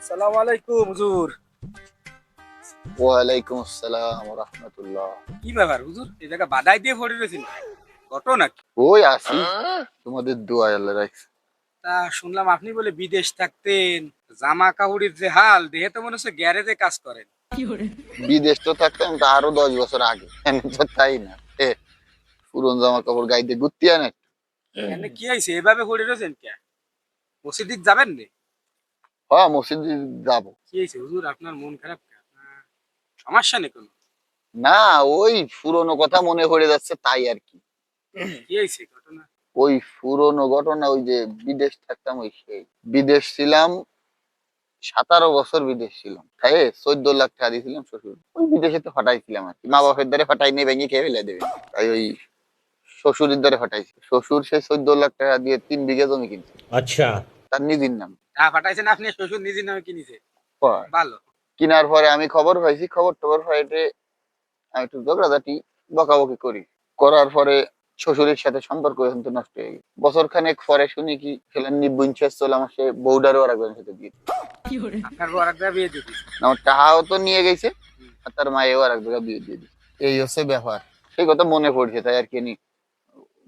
সালাম আলাইকুম হুজুর। ওয়ালাইকুম আসসালাম ওয়া রাহমাতুল্লাহ। কি ব্যাপার হুজুর, এই জায়গা বাদাই দিয়ে পড়ে রয়েছেন? ঘটনা কি? ওই আছি, তোমাদের দোয়ায় আল্লাহ রাখছে। তা শুনলাম আপনি বলে বিদেশ থাকতেন। জামা কাপড়ের যে হাল, দেখে তো মনে হচ্ছে গ্যারেজে কাজ করেন। বিদেশ তো থাকতাম তো আরো 10 বছর আগে, এনে তো তাই না। পুরন জামা কাপড় গাইতে ঘুরতি না। এনে কি হয়েছে এভাবে পড়ে রয়েছেন কে? মসজিদ যাবেন নে? হ্যাঁ, মসজিদে যাবো। কি হয়েছে হুজুর, আপনার মন খারাপ কে? আপনার সমস্যা নেই কোনো? না, ওই পুরনো কথা মনে পড়ে যাচ্ছে তাই আর কি। কি হয়েছে ঘটনা? ওই পুরনো ঘটনা, ওই যে বিদেশ থাকতাম, ওই সেই বিদেশ ছিলাম। 17 বছর বিদেশ ছিলাম, তাই 14 লাখ টাকা দিয়েছিলাম শ্বশুর। ওই বিদেশে তো ফাটাইছিলাম আর কি, মা বাপের দ্বারে ফাটাই নিয়ে ভেঙে খেয়ে ফেলে দেবে। তাই ওই শ্বশুরের দ্বারে ফাটাইছি। শ্বশুর সেই 14 লাখ টাকা দিয়ে 3 বিঘা জমি কিনছে, अच्छा। তার নিজের নাম। টাকা পাঠাইছেন আপনি, শ্বশুর নিজের নামে কিনেছে? পর ভালো। কিনার পরে আমি খবর পাইছি, খবর টবর পাইতে আমি একটু ঝগড়াঝাটি বকাবকি করার পরে শ্বশুরের সাথে সম্পর্ক এখন তো নষ্ট হয়ে গেছে। বছর খানেক পরে শুনি কি খেলেন নিবুঞ্চাস চলে আমার সে বউডারও আর একজনের সাথে দিয়ে দিছে। আপনার বউ আর এক জায়গায় বিয়ে দিয়ে দিছে? আমার টাকাও তো নিয়ে গেছে, আর তার মায়েও আর এক জায়গায় বিয়ে দিয়ে দিচ্ছে। এই হচ্ছে ব্যাপার। সেই কথা মনে পড়ছে তাই আর কি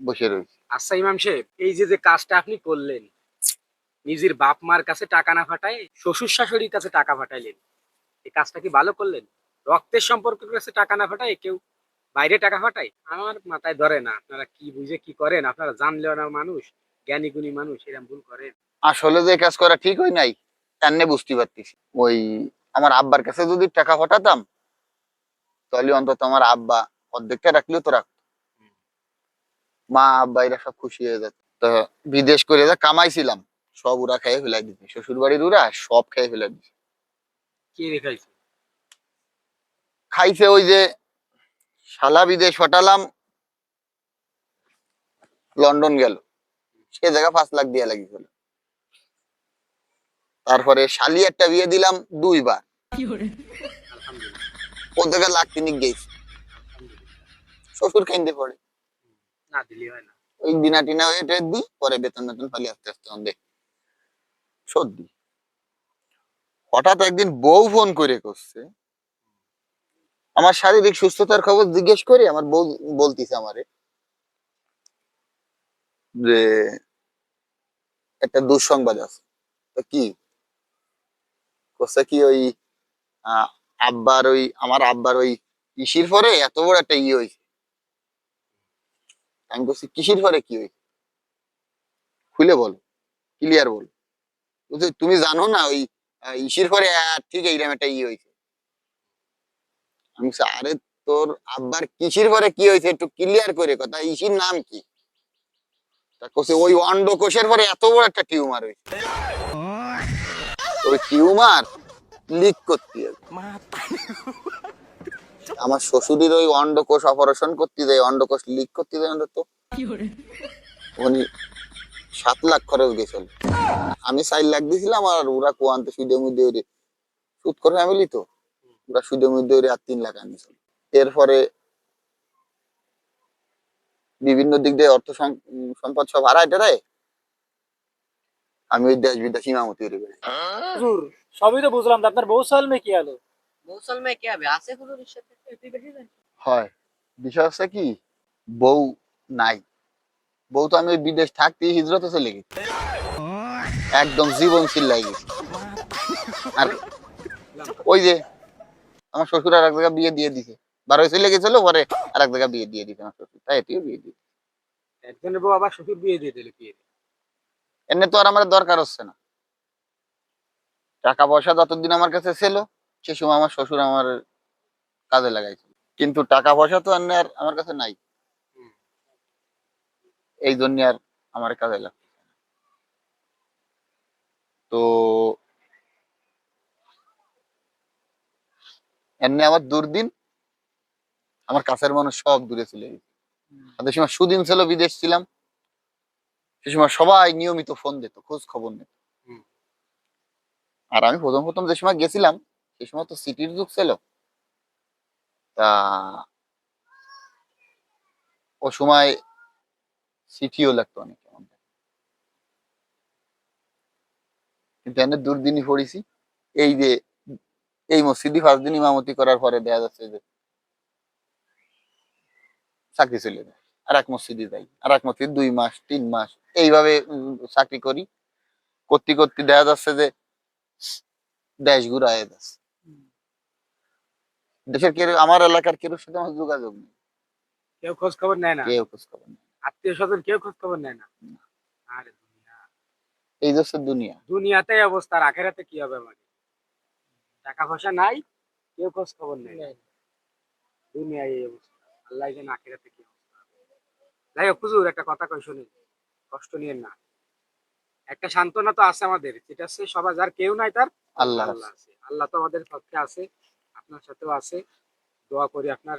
বসে রয়েছে। আচ্ছা ইমাম সাহেব, এই যে যে কাজটা আপনি করলেন, নিজের বাপ মার কাছে টাকা না পাঠায় শ্বশুর শাশুড়ির কাছে টাকা পাঠাইলেন, এই কাজটা কি ভালো করলেন? রক্তের সম্পর্কের কাছে টাকা না পাঠায় কেউ বাইরে টাকা পাঠায়? আমার মাথায় ধরে না, আপনারা কি বুঝে কি করেন? আপনারা জানলেও না মানুষ, জ্ঞানী গুণী মানুষ, এরকম ভুল করেন? আসলে যে কাজ করা ঠিক হয় নাই এমনি বুঝতে পারতেছি। ওই আমার আব্বার কাছে যদি টাকা পাঠাতাম, তাহলে অন্তত আমার আব্বা অর্ধেকটা রাখলেও তো রাখতো, মা আব্বা এরা সব খুশি হয়ে যেত। তো বিদেশ করে যা কামাইছিলাম সব ওরা খেয়ে ফেলাই দিচ্ছে, শ্বশুর বাড়ির ওরা সব খেয়ে ফেলাই দিচ্ছে। কি রেখাইছে? খাইছে ওই যে শালা বিদেশ পাঠালাম, লন্ডন গেল, সে জায়গা 5 লাখ দিয়ে লাগিয়েছিল। তারপরে শালি একটা বিয়ে দিলাম 2 বার, আলহামদুলিল্লাহ। ও জায়গা লাখ তিনিক গেছে। আলহামদুলিল্লাহ। শ্বশুর কেন্দ্রে পড়ে না দিলি হয় না। ওই দিনা টিনা হয়ে ট্রেড দিই, পরে বেতন বেতন পালি আস্তে আস্তে দেখ শোধ দিই। হঠাৎ একদিন বউ ফোন করে করছে, আমার শারীরিক সুস্থতার খবর জিজ্ঞেস করে আমার বউ বলতিছে আমারে যে একটা দুঃসংবাদ আছে। তো কি করছে কি, ওই আহ, আব্বার ওই আমার আব্বার ওই ইসির পরে এত বড় একটা ইয়ে হয়েছে। আমি বলছি কিসির পরে কি হয়েছে, খুলে বলো, ক্লিয়ার বলো। বলছে তুমি জানো না ওই ইসির পরে ঠিক এইরকম একটা ইয়ে হয়েছে। আমি বলছি, আরে তোর আব্বার কিসির পরে কি হয়েছে একটু ক্লিয়ার করে কথা, ইসির নাম কি? তা কছে ওই অন্ডকোষের পরে এত বড় একটা টিউমার হয়েছে, ওই টিউমার লিক করতে হবে। আমার শ্বশুরের ওই অন্ডকোষ অপারেশন করতে যায়, অন্ডকোষ লিক করতে যায় তো উনি 7 লাখ খরচ গেছিল। আমি 4 লাখ দিয়েছিলাম, আর ওরা কোয়ান্তে সুদের মধ্যে ওরে সুদ করে ফ্যামিলি তো, ওরা সুদের মধ্যে ওরে আর 3 লাখ আনিছিল। এরপরে বিভিন্ন দিক দিয়ে অর্থ সম্পদ সব হারায় টেরায় আমি ওই দেশ বিদেশ ইমামতি করে বেড়াই। হুজুর, সবই তো বুঝলাম, তো আপনার বউ সালমে কি আলো? মৌসল মে কে হবে আছে হুজুরের সাথে তুই বেশি জানিস। হয়, বিষয় হচ্ছে কি, বউ নাই। বউ তো আমি ওই বিদেশ থাকতেই হিজরতে চলে গেছি, একদম জীবন চিল্লাই গেছি। আর ওই যে আমার শ্বশুর আর এক জায়গায় বিয়ে দিয়ে দিছে, বার হয়ে চলে গেছিল, পরে আর এক জায়গায় বিয়ে দিয়ে দিছে আমার শ্বশুর, তাই এটিও বিয়ে দিয়ে দিছে। একজনের বউ আবার শ্বশুর বিয়ে দিয়ে দিল কি? এমনি তো আর আমার দরকার হচ্ছে না, টাকা পয়সা যতদিন আমার কাছে ছিল সে সময় আমার শ্বশুর আমার কাজে লাগাইছিল, কিন্তু টাকা পয়সা তো আর আমার কাছে নাই, এই জন্য আর আমার কাজে লাগ। তো এমনি আমার দুর্দিন, আমার কাছের মানুষ সব দূরে চলে গেছে। আর যে সময় সুদিন ছিল বিদেশ ছিলাম, সে সময় সবাই নিয়মিত ফোন দিত, খোঁজ খবর নিত। আর আমি প্রথম প্রথম যে সময় গেছিলাম সে সময় তো সিটির যুগ ছিল, তা ও সময় চিঠিও লাগতো অনেক। কিন্তু এনে দুর্দিনই পড়েছি, এই যে এই মসজিদে 5 দিন ইমামতি করার পরে দেখা যাচ্ছে যে চাকরি চলে যায়, আর এক মসজিদে যাই, আর এক মসজিদ 2 মাস 3 মাস এইভাবে চাকরি করি, করতে করতে দেখা যাচ্ছে যে দেশ ঘুরায় যাচ্ছে। দেশের কেউ, আমার এলাকার কেউ সাথে আমার যোগাযোগ নেই, কেউ খোঁজ খবর নেয় না, কেউ খোঁজ খবর নেই। আত্মীয় স্বজন কেউ খোঁজ খবর নেয় না। আরে দুনিয়া, এই হচ্ছে দুনিয়া। দুনিয়াতে এই অবস্থা, আর আখেরাতে কি হবে আমাদের? টাকা পয়সা নাই, কেউ খোঁজ খবর নেয় না। দুনিয়ায় এই অবস্থা, আল্লাহ জানে আখেরাতে কি অবস্থা হবে। যাই হোক হুজুর, একটা কথা কই শুনেন, কষ্ট নিয়েন না। একটা সান্ত্বনা তো আছে আমাদের, যেটা হচ্ছে সবার, যার কেউ নাই তার আল্লাহ আল্লাহ আছে। আল্লাহ তো আমাদের পক্ষে আছে, আপনার সাথেও আছে। দোয়া করি আপনার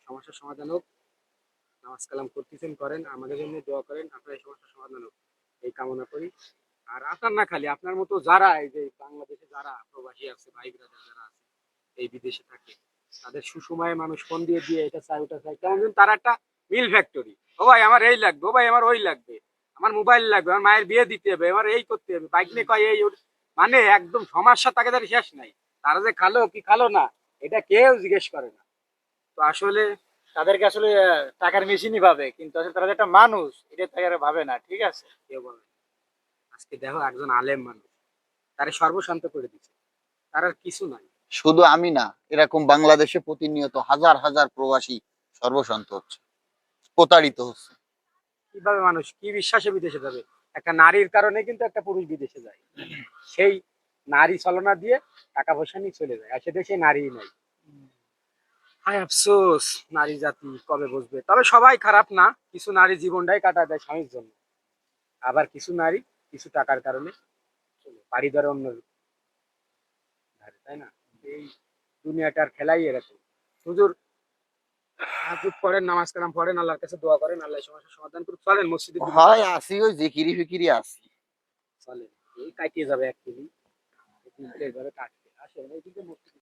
সমস্যার সমাধান হোক। নামাজ কালাম করতেছেন, করেন, আমাদের জন্য দোয়া করেন, আপনার এই সমস্যার সমাধান হোক, এই কামনা করি। আর আপনার না খালি, আপনার মতো যারা এই যে বাংলাদেশে যারা প্রবাসী আছে, ভাই ব্রাদার যারা আছে এই বিদেশে থাকে, তাদের সুসময়ে মানুষ ফোন দিয়ে দিয়ে এটা চাই ওটা চাই, কেমন যেন তারা একটা মিল ফ্যাক্টরি। ও ভাই আমার এই লাগবে, ও ভাই আমার ওই লাগবে, আমার মোবাইল লাগবে, আমার মায়ের বিয়ে দিতে হবে, আমার এই করতে হবে, বাইক নিয়ে কয় এই মানে একদম সমস্যা তাকে তার শেষ নাই। তারা যে খালো কি খালো না এটা কেউ জিজ্ঞেস করে না। তো আসলে তাদেরকে আসলে টাকার মেশিনই ভাবে, কিন্তু আসলে তারা যে একটা মানুষ এটা তারা ভাবে না, ঠিক আছে? কেউ বলে না। আজকে দেখো একজন আলেম মানুষ, তারে সর্বশান্ত করে দিচ্ছে, তার আর কিছু নাই। শুধু আমি না, এরকম বাংলাদেশে প্রতিনিয়ত হাজার হাজার প্রবাসী সর্বশান্ত হচ্ছে, প্রতারিত হচ্ছে। কিভাবে মানুষ কি বিশ্বাসে বিদেশে যাবে? একটা নারীর কারণে কিন্তু একটা পুরুষ বিদেশে যায়, সেই নারী ছলনা দিয়ে টাকা পয়সা নিয়ে চলে যায়, আর সে দেশে নারী নাই। হায় আফসোস, নারী জাতি কবে বুঝবে? তবে সবাই খারাপ না, কিছু নারী জীবনটাই কাটা দেয় স্বামীর জন্য, আবার কিছু নারী কিছু টাকার কারণে বাড়ি ধরে অন্য ধারে, তাই না? এই দুনিয়াটার খেলাই এরকম। হুজুর হাজুর পড়েন, নামাজ কালাম পড়েন, আল্লাহর কাছে দোয়া করেন, আল্লাহ এই সমস্যার সমাধান করুন। চলেন মসজিদে হয় আসি, ওই জিকিরি ফিকিরি আসি। চলেন, এই কাটিয়ে যাবে এক কেজি, এইভাবে কাটবে আসেন এইদিকে মসজিদে।